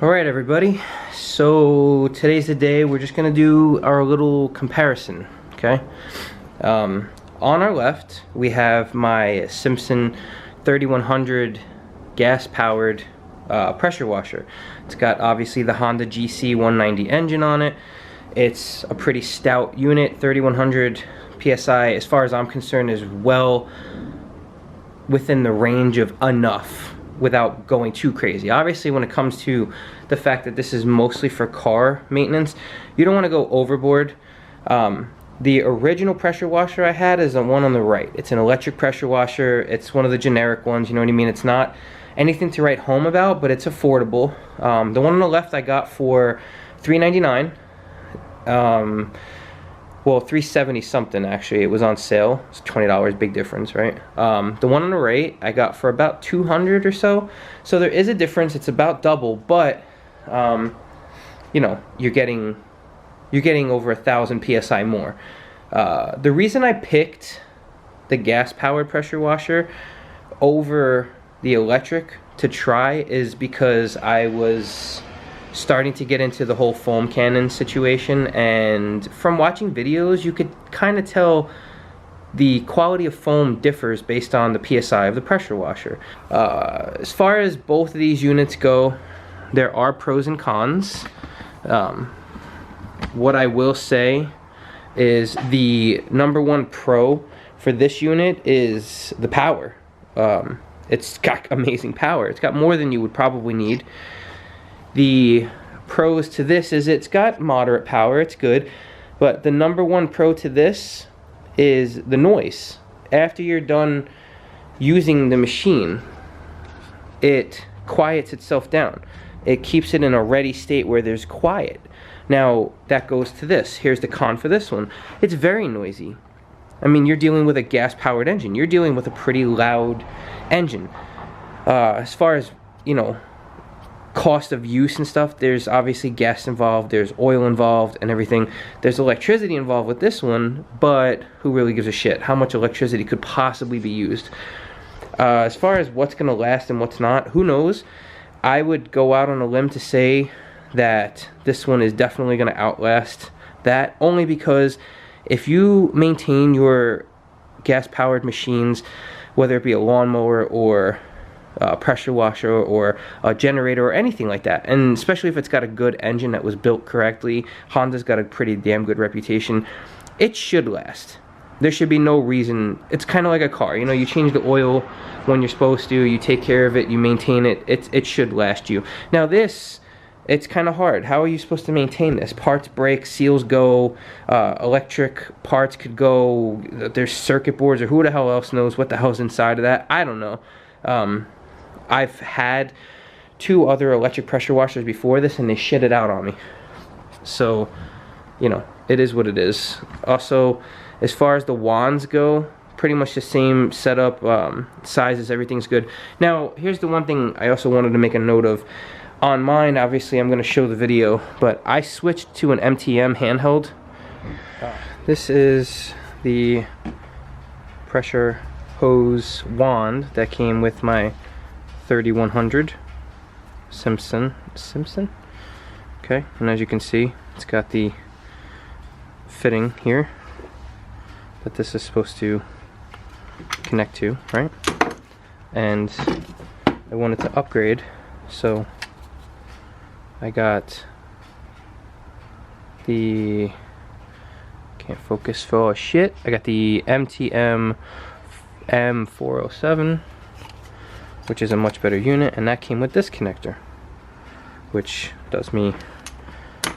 Alright everybody, so today's the day we're just going to do our little comparison, okay? On our left we have my Simpson 3100 gas powered pressure washer. It's got obviously the Honda GC 190 engine on it. It's a pretty stout unit, 3100 PSI as far as I'm concerned is well within the range of enough without going too crazy. Obviously when it comes to the fact that this is mostly for car maintenance, you don't want to go overboard. The original pressure washer I had is the one on the right. It's an electric pressure washer. It's one of the generic ones, you know what I mean? It's not anything to write home about, but it's affordable. The one on the left I got for $3.99. Well, $3.70 something actually. It was on sale. It's $20, big difference, right? The one on the right I got for about $200 or so. So there is a difference. It's about double, but you know, you're getting over 1,000 PSI more. The reason I picked the gas-powered pressure washer over the electric to try is because I was starting to get into the whole foam cannon situation, and from watching videos you could kind of tell the quality of foam differs based on the PSI of the pressure washer. As far as both of these units go, there are pros and cons. What I will say is the #1 pro for this unit is the power. It's got amazing power. It's got more than you would probably need. The pros to this is it's got moderate power, it's good, but the #1 pro to this is the noise. After you're done using the machine, it quiets itself down. It keeps it in a ready state where there's quiet. Now that goes to this. Here's the con for this one. It's very noisy. I mean, you're dealing with a gas-powered engine. You're dealing with a pretty loud engine. As far as, you know, cost of use and stuff, there's obviously gas involved, there's oil involved and everything. There's electricity involved with this one, but who really gives a shit? How much electricity could possibly be used? As far as what's going to last and what's not, who knows? I would go out on a limb to say that this one is definitely going to outlast that, only because if you maintain your gas-powered machines, whether it be a lawnmower or a pressure washer or a generator or anything like that, and especially if it's got a good engine that was built correctly, Honda's got a pretty damn good reputation, it should last. There should be no reason. It's kind of like a car, you know, you change the oil when you're supposed to, you take care of it, you maintain it, it should last you. Now this, it's kind of hard. How are you supposed to maintain this? Parts break, seals go, electric parts could go, there's circuit boards, or who the hell else knows what the hell's inside of that. I don't know. I've had 2 other electric pressure washers before this and they shit it out on me. So, you know, it is what it is. Also, as far as the wands go, pretty much the same setup, sizes, everything's good. Now, here's the one thing I also wanted to make a note of. On mine, obviously I'm going to show the video, but I switched to an MTM handheld. This is the pressure hose wand that came with my 3100 Simpson. Okay, and as you can see, it's got the fitting here that this is supposed to connect to, right? And I wanted to upgrade, so I got the, can't focus for shit, I got the MTM M407, which is a much better unit, and that came with this connector, which does me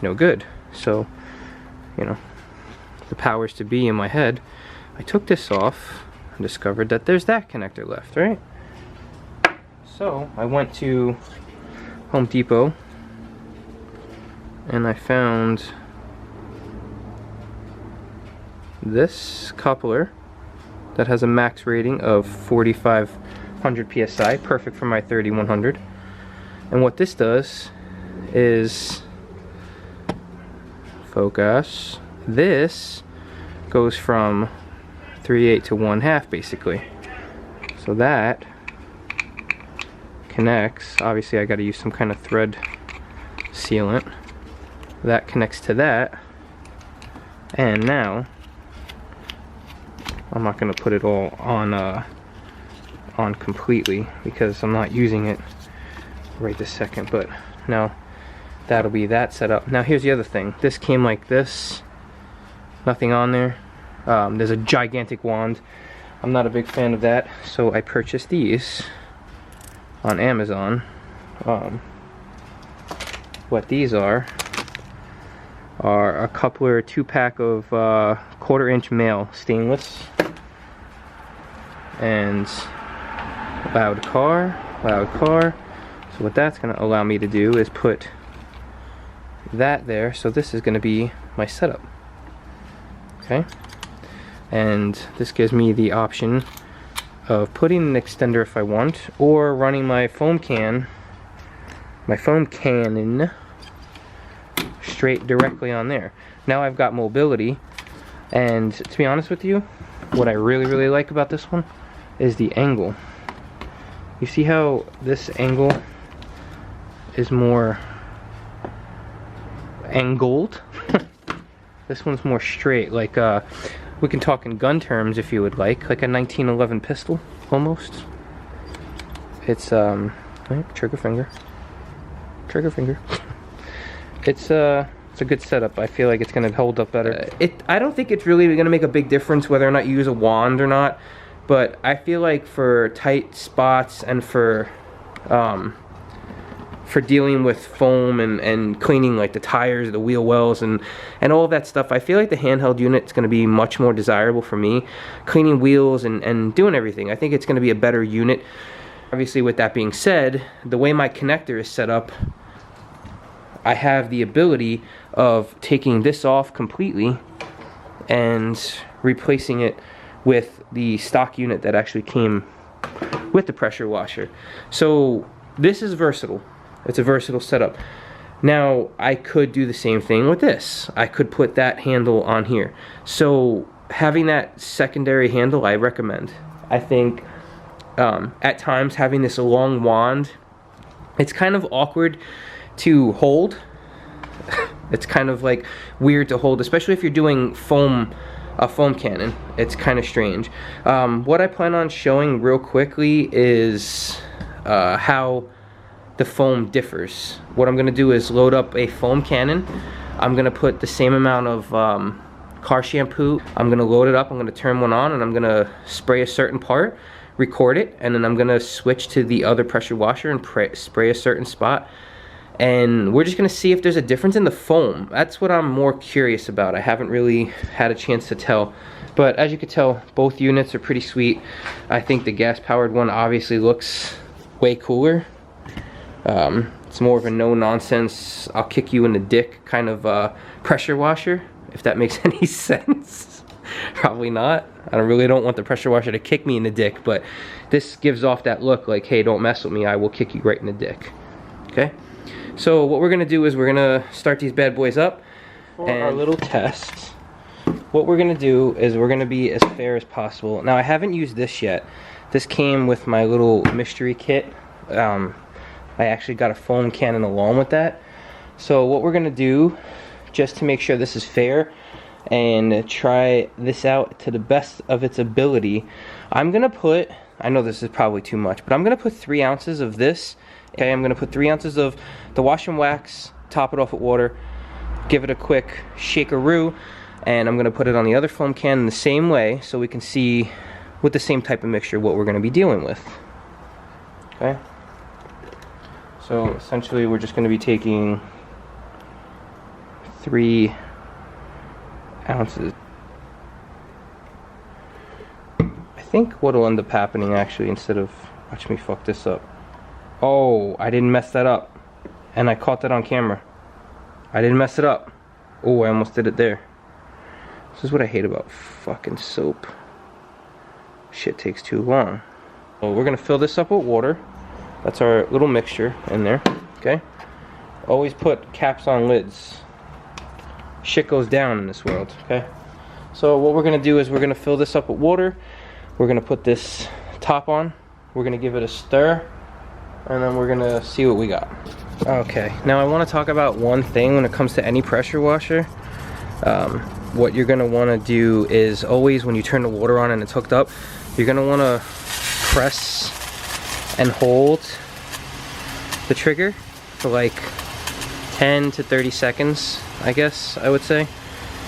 no good. So, you know, the powers to be in my head, I took this off and discovered that there's that connector left, right? So I went to Home Depot and I found this coupler that has a max rating of 4,500 PSI, perfect for my 3100. And what this does is, focus, this goes from 3/8 to 1/2 basically. So that connects, obviously I got to use some kind of thread sealant. That connects to that. And now, I'm not gonna put it all on completely because I'm not using it right this second, but now that'll be that set up. Now here's the other thing. This came like this, nothing on there. There's a gigantic wand. I'm not a big fan of that, so I purchased these on Amazon. What these are a coupler 2-pack of 1/4-inch male stainless, and loud car. So what that's going to allow me to do is put that there. So this is going to be my setup. Okay, and this gives me the option of putting an extender if I want, or running my foam cannon straight directly on there. Now I've got mobility, and to be honest with you, what I really like about this one is the angle. You see how this angle is more angled? This one's more straight, like we can talk in gun terms if you would like a 1911 pistol almost. It's trigger finger. It's a good setup. I feel like it's gonna hold up better. I don't think it's really gonna make a big difference whether or not you use a wand or not, but I feel like for tight spots and for dealing with foam and cleaning like the tires, the wheel wells, and all of that stuff, I feel like the handheld unit is going to be much more desirable for me. Cleaning wheels and doing everything, I think it's going to be a better unit. Obviously, with that being said, the way my connector is set up, I have the ability of taking this off completely and replacing it with the stock unit that actually came with the pressure washer. So this is versatile. It's a versatile setup. Now I could do the same thing with this. I could put that handle on here. So having that secondary handle, I recommend. I think at times having this long wand, it's kind of awkward to hold. It's kind of like weird to hold, especially if you're doing a foam cannon. It's kind of strange. What I plan on showing real quickly is how the foam differs. What I'm gonna do is load up a foam cannon. I'm gonna put the same amount of car shampoo. I'm gonna load it up, I'm gonna turn one on, and I'm gonna spray a certain part, record it, and then I'm gonna switch to the other pressure washer and spray a certain spot. And we're just gonna see if there's a difference in the foam. That's what I'm more curious about. I haven't really had a chance to tell. But as you can tell, both units are pretty sweet. I think the gas-powered one obviously looks way cooler. It's more of a no-nonsense, I'll kick you in the dick kind of pressure washer, if that makes any sense. Probably not. I really don't want the pressure washer to kick me in the dick, but this gives off that look like, hey, don't mess with me, I will kick you right in the dick. Okay? So what we're gonna do is we're gonna start these bad boys up for our little test. What we're gonna do is we're gonna be as fair as possible. Now I haven't used this yet. This came with my little mystery kit. I actually got a foam cannon along with that. So what we're gonna do, just to make sure this is fair and try this out to the best of its ability, I'm gonna put, I know this is probably too much, but I'm gonna put 3 ounces of this. Okay, I'm gonna put 3 ounces of the wash and wax, top it off with water, give it a quick shakeroo, and I'm gonna put it on the other foam can the same way so we can see with the same type of mixture what we're gonna be dealing with. Okay? So essentially we're just gonna be taking 3 ounces. I think what'll end up happening actually, instead of, watch me fuck this up. Oh, I didn't mess that up. And I caught that on camera. I didn't mess it up. Oh, I almost did it there. This is what I hate about fucking soap. Shit takes too long. Well, we're gonna fill this up with water. That's our little mixture in there, okay? Always put caps on lids. Shit goes down in this world, okay? So what we're gonna do is we're gonna fill this up with water. We're gonna put this top on. We're gonna give it a stir. And then we're gonna see what we got. Okay, now I want to talk about one thing when it comes to any pressure washer. What you're going to want to do is always, when you turn the water on and it's hooked up, you're going to want to press and hold the trigger for like 10 to 30 seconds, I guess I would say,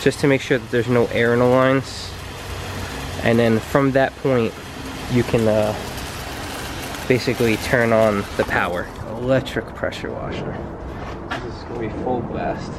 just to make sure that there's no air in the lines. And then from that point, you can basically turn on the power. Electric pressure washer. This is going to be full blast.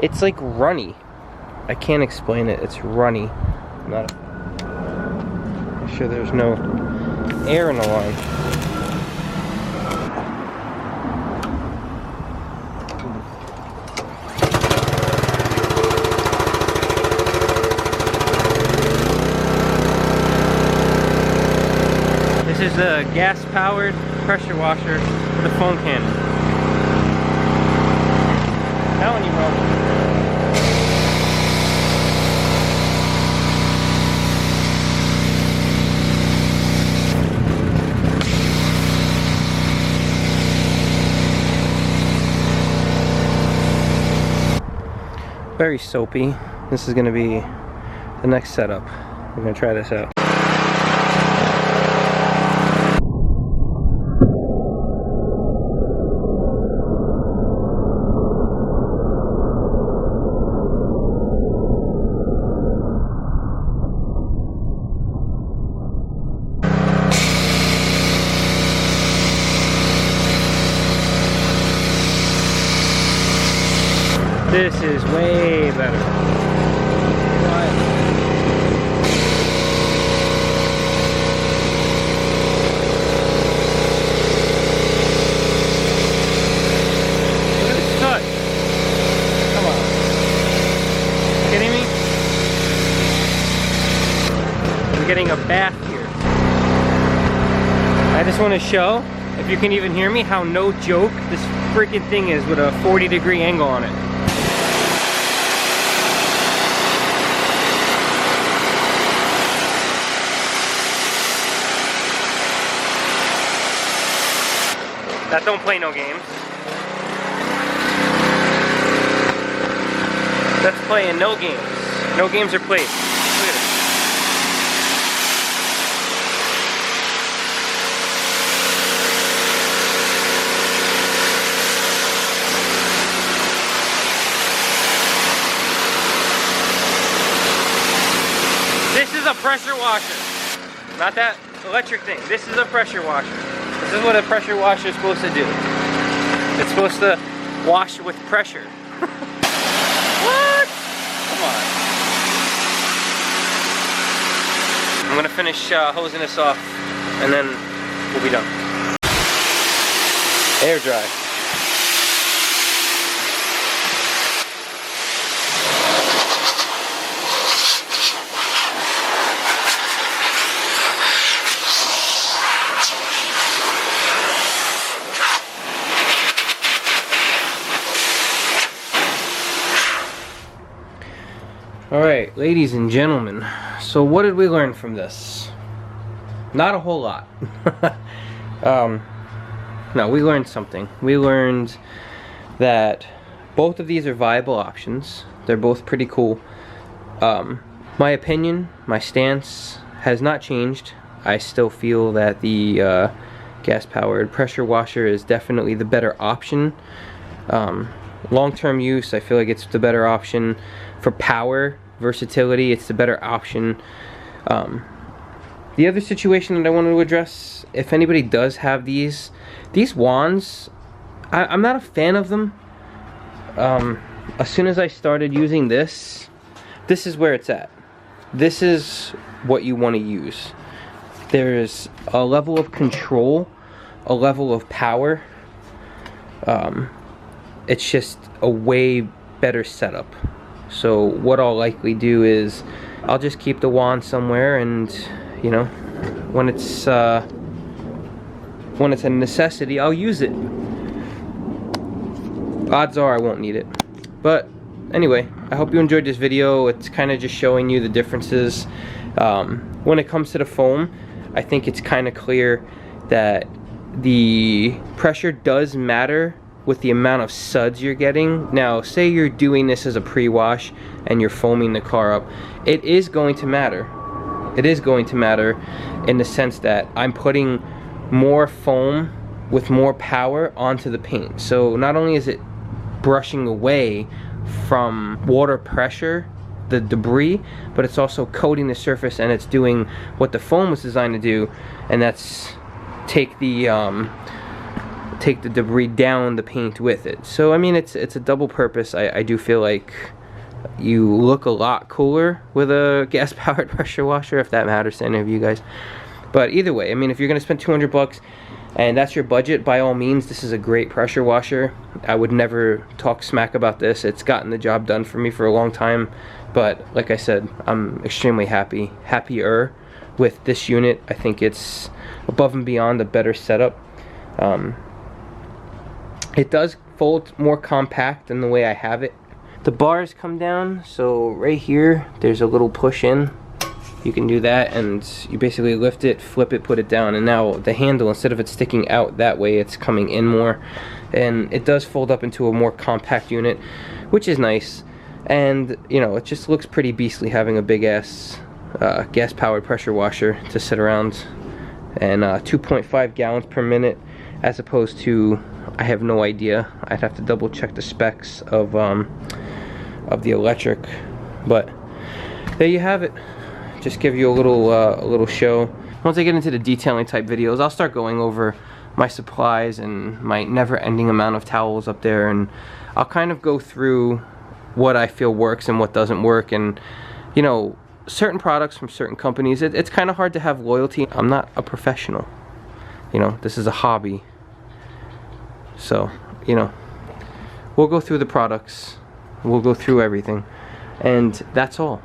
It's like runny. I can't explain it. It's runny. I'm sure there's no air in the line. This is a gas-powered pressure washer with a foam cannon. Telling you, bro. Very soapy. This is going to be the next setup. We're going to try this out. This is way better. What? Look at this cut. Come on. Kidding me? I'm getting a bath here. I just want to show, if you can even hear me, how no joke this freaking thing is with a 40-degree angle on it. That don't play no games. That's playing no games. No games are played. Look at it. This is a pressure washer. Not that electric thing. This is a pressure washer. This is what a pressure washer is supposed to do. It's supposed to wash with pressure. What? Come on. I'm gonna finish hosing this off, and then we'll be done. Air dry. Alright, ladies and gentlemen, so what did we learn from this? Not a whole lot. No, we learned something. We learned that both of these are viable options. They're both pretty cool. My opinion, my stance has not changed. I still feel that the gas-powered pressure washer is definitely the better option. Long-term use, I feel like it's the better option. For power, versatility, it's the better option. The other situation that I wanted to address, if anybody does have these wands, I'm not a fan of them. As soon as I started using this is where it's at. This is what you want to use. There's a level of control, a level of power. It's just a way better setup. So what I'll likely do is I'll just keep the wand somewhere, and you know, when it's a necessity, I'll use it. Odds are I won't need it. But anyway, I hope you enjoyed this video. It's kind of just showing you the differences. When it comes to the foam, I think it's kind of clear that the pressure does matter with the amount of suds you're getting. Now, say you're doing this as a pre-wash and you're foaming the car up, it is going to matter. It is going to matter in the sense that I'm putting more foam with more power onto the paint. So not only is it brushing away from water pressure, the debris, but it's also coating the surface, and it's doing what the foam was designed to do, and that's take the debris down the paint with it. So I mean, it's a double purpose. I do feel like you look a lot cooler with a gas powered pressure washer, if that matters to any of you guys. But either way, I mean, if you're gonna spend 200 bucks and that's your budget, by all means, this is a great pressure washer. I would never talk smack about this. It's gotten the job done for me for a long time. But like I said, I'm extremely happier with this unit. I think it's above and beyond a better setup. It does fold more compact than the way I have it. The bars come down, so right here, there's a little push in. You can do that, and you basically lift it, flip it, put it down, and now the handle, instead of it sticking out that way, it's coming in more, and it does fold up into a more compact unit, which is nice. And you know, it just looks pretty beastly having a big ass gas powered pressure washer to sit around, and 2.5 gallons per minute, as opposed to, I have no idea, I'd have to double check the specs of the electric. But there you have it. Just give you a little show. Once I get into the detailing type videos, I'll start going over my supplies and my never-ending amount of towels up there, and I'll kind of go through what I feel works and what doesn't work. And you know, certain products from certain companies, it's kind of hard to have loyalty. I'm not a professional, you know, this is a hobby. So you know, we'll go through the products, we'll go through everything, and that's all.